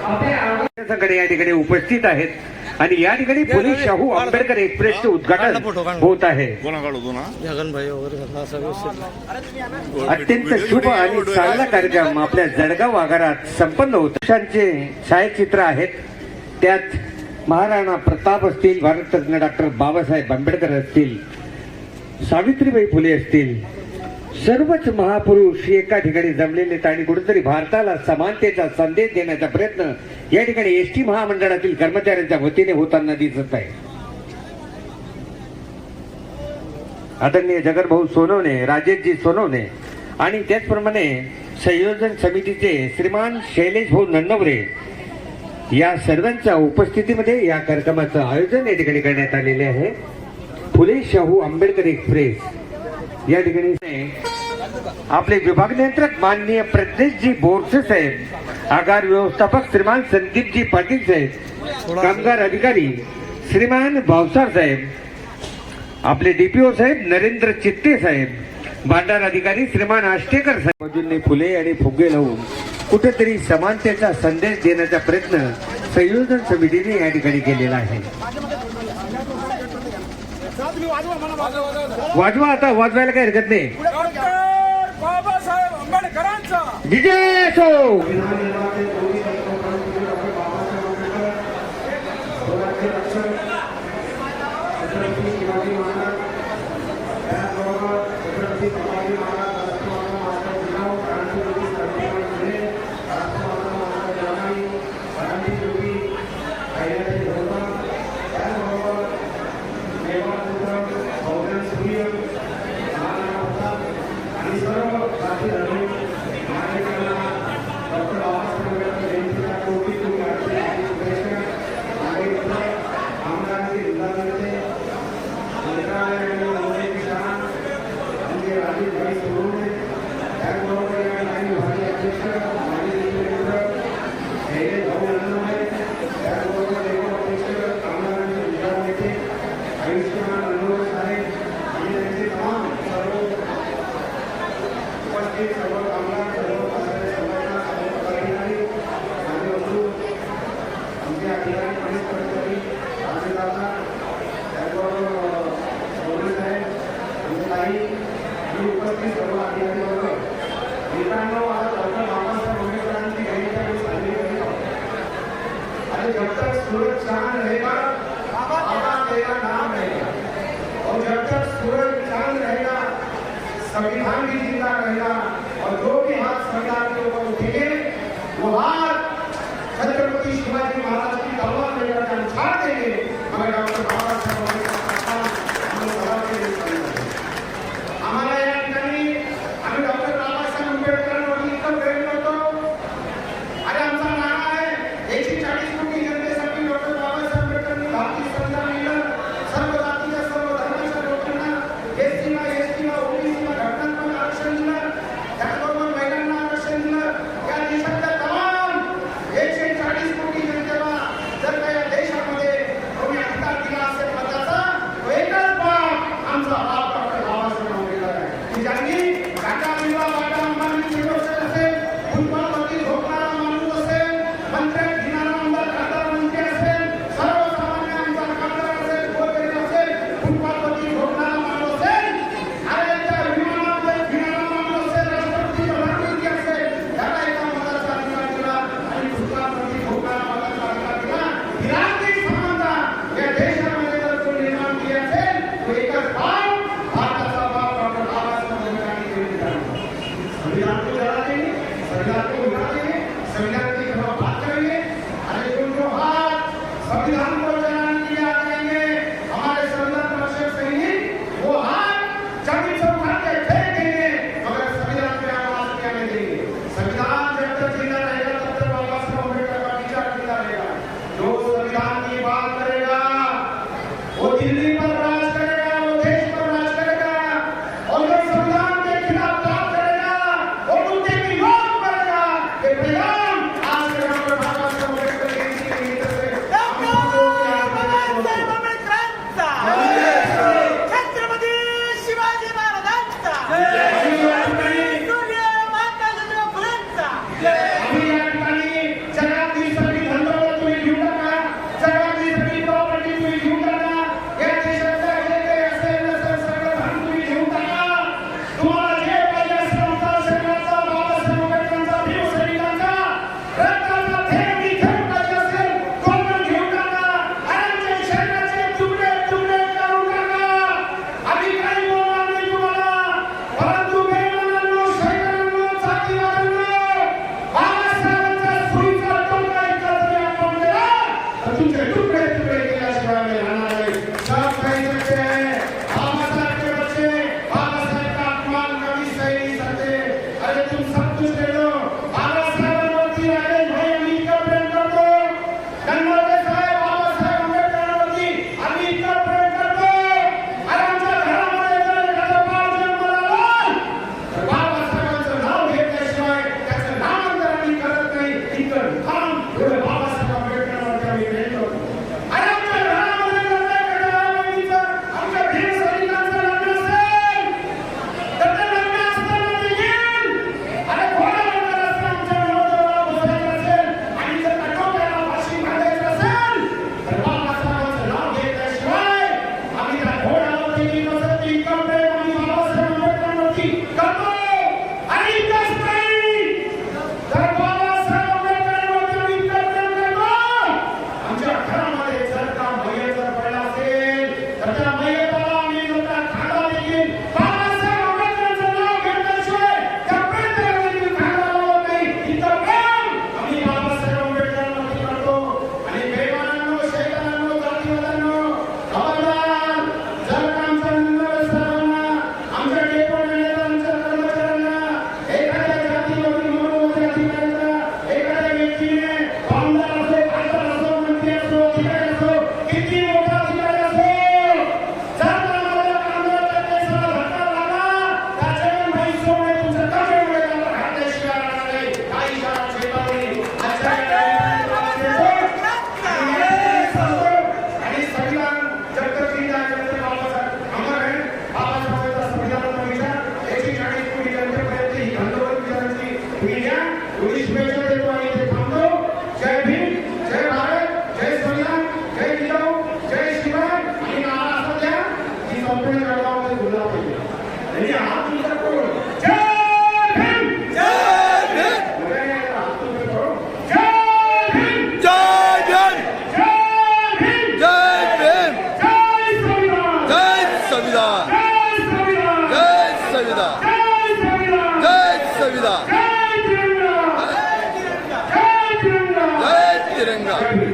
संघटना या ठिकाणी उपस्थित आहेत आणि या ठिकाणी पोलीस शाहू आंबेडकर एक्सप्रेसचे उद्घाटन होत आहे। अत्यंत शुभ आणि चांगला कार्यक्रम आपल्या जळगाव आगारात संपन्न होत। छायाचित्र आहेत, त्यात महाराणा प्रताप असतील, भारतरत्न डॉक्टर बाबासाहेब आंबेडकर असतील, सावित्रीबाई फुले असतील, सर्वच महापुरुष एका ठिकाणी जमलेले आणि कुठेतरी भारताला समानतेचा संदेश देण्याचा प्रयत्न या ठिकाणी एसटी महामंडळातील कर्मचाऱ्यांच्या वतीने होताना दिसत आहे। आदरणीय जगरभाऊ सोनवणे, राजेशजी सोनवणे आणि त्याचप्रमाणे संयोजन समितीचे श्रीमान शैलेश भाऊ नन्नवरे या सर्वांच्या उपस्थितीमध्ये या कार्यक्रमाचं आयोजन या ठिकाणी करण्यात आलेले आहे। फुले शाहू आंबेडकर एक्सप्रेस या ठिकाणी आपले विभाग नियंत्रक माननीय प्रज्ञेशजी बोरसे साहेब, आगार व्यवस्थापक श्रीमान संदीपजी पाटील साहेब, कामगार अधिकारी श्रीमान भावसार साहेब, आपले डीपीओ साहेब नरेंद्र चित्ते साहेब, भांडार अधिकारी श्रीमान आष्टेकर साहेब, बाजूंनी फुले आणि फुगे लावून कुठेतरी समानतेचा संदेश देण्याचा प्रयत्न संयोजन समितीने या ठिकाणी केलेला आहे। वाजवा, आता वाजवायला काही हरकत नाही। बाबासाहेब आंबेडकरांचा विजय असो। जब तक सूरज चांद रहेगा बाबा तेरा नाम रहेगा, और जब तक सूरज चांद रहेगा संविधान भी जिंदा रहेगा, और जो भी हाथ संविधान के ऊपर उठेंगे वो हाथ छत्रपति शिवाजी महाराज की तलवार लेकर के उछाल देंगे। हमें डॉक्टर बाबा साहेब हमारा या ठिकाणी आम्ही डॉक्टर बाबासाहेब आंबेडकरांवर इतकं प्रेम करतो। अरे आमचा नारा आहे 140 कोटी जनतेसाठी डॉक्टर बाबासाहेब आंबेडकरांनी भारतीय संविधान लिहिलं, सर्व जातीच्या सर्व धर्माच्या लोकांना एसटीला ओबीसीला घटनात्मक आरक्षण दिलं, त्याचबरोबर महिलांना आरक्षण दिलं। या देशातल्या तमाम 140 कोटी जनतेला एवढं बाबासाहेब आंबेडकरांवरती आम्ही प्रेम करतो. आणि आमच्या घरामध्ये जर त्या कडावाईचं, आमच्या भीम सैनिकांचं लग्न असेल, तर ते लग्न असताना देखील अरे घोडा बनणार असेल, आमच्या नवरदेवाला बसवायचं असेल, आणि जर कटोक्याला फाशी बांधायची असेल, तर बाबासाहेबांचं नाव घेतल्याशिवाय आम्ही त्या घोड्यावरती ती बसत ती कपडे आम्ही बाबासाहेब आंबेडकरांवरती करतो. आणि इतकंच नाही, तर बाबासाहेब आंबेडकरांवरती आम्ही इतकं प्रेम करतो, आमच्या घरामध्ये जर का मयत जर पडला असेल, तर त्या मयताला आम्ही जर का खांदा देखील बाबासाहेब आंबेडकरांचं नाव घेतल्याशिवाय त्या प्रेताला देखील खांदा लावत नाही. इतकं प्रेम आम्ही बाबासाहेब आंबेडकरांवरती करतो. आणि बेईमानांनो, शैतानांनो, जातीवाद्यांनो, खबरदार, जर का आमच्या नंदुरबार साहेबांना, आमच्या डेपो मॅनेजरांच्या कर्मचाऱ्यांना, एखाद्या जातीवरील मनोवृत्ती अधिकाऱ्याचा, एखाद्या व्यक्तीने आमदार असो, खासदार असो, मंत्री असो, अधिकारी असो, किती मोठा अधिकारी असो, जर का आम्हाला कामगाराच्या केसाला धक्का लागला, तर जगनभाई सोनवणे तुमचं कमेंटमुळे आम्हाला घातल्याशिवाय राहणार नाही. हा इशारा शेतकरी आजच्या काळात देतो. आणि संविधान जगदीशजींचा जगदीश बाबासाहेब अमर आहे. बाबासाहेबांचा संविधानाचा विचार 140 कोटी जनतेपर्यंत ही घंटोळी विचारांची तुम्ही घ्या. एवढी शुभेच्छा देतो आणि इथे थांबतो. जय भीम, जय भारत, जय संविधान, जय जिजाऊ, जय शिवराय. आणि नारा असा द्या की संपूर्ण जगामध्ये बोलला पाहिजे. आणि हात तुमचा करून जय भीम, जय भीम, मोठ्याने हात तुमचा करून जय भीम, जय भीम, जय भीम, जय भीम, जय संविधान, जय संविधान, जय संविधान, जय संविधान, जय संविधान, जय संविधान, जय तिरंगा, जय तिरंगा, जय तिरंगा. जय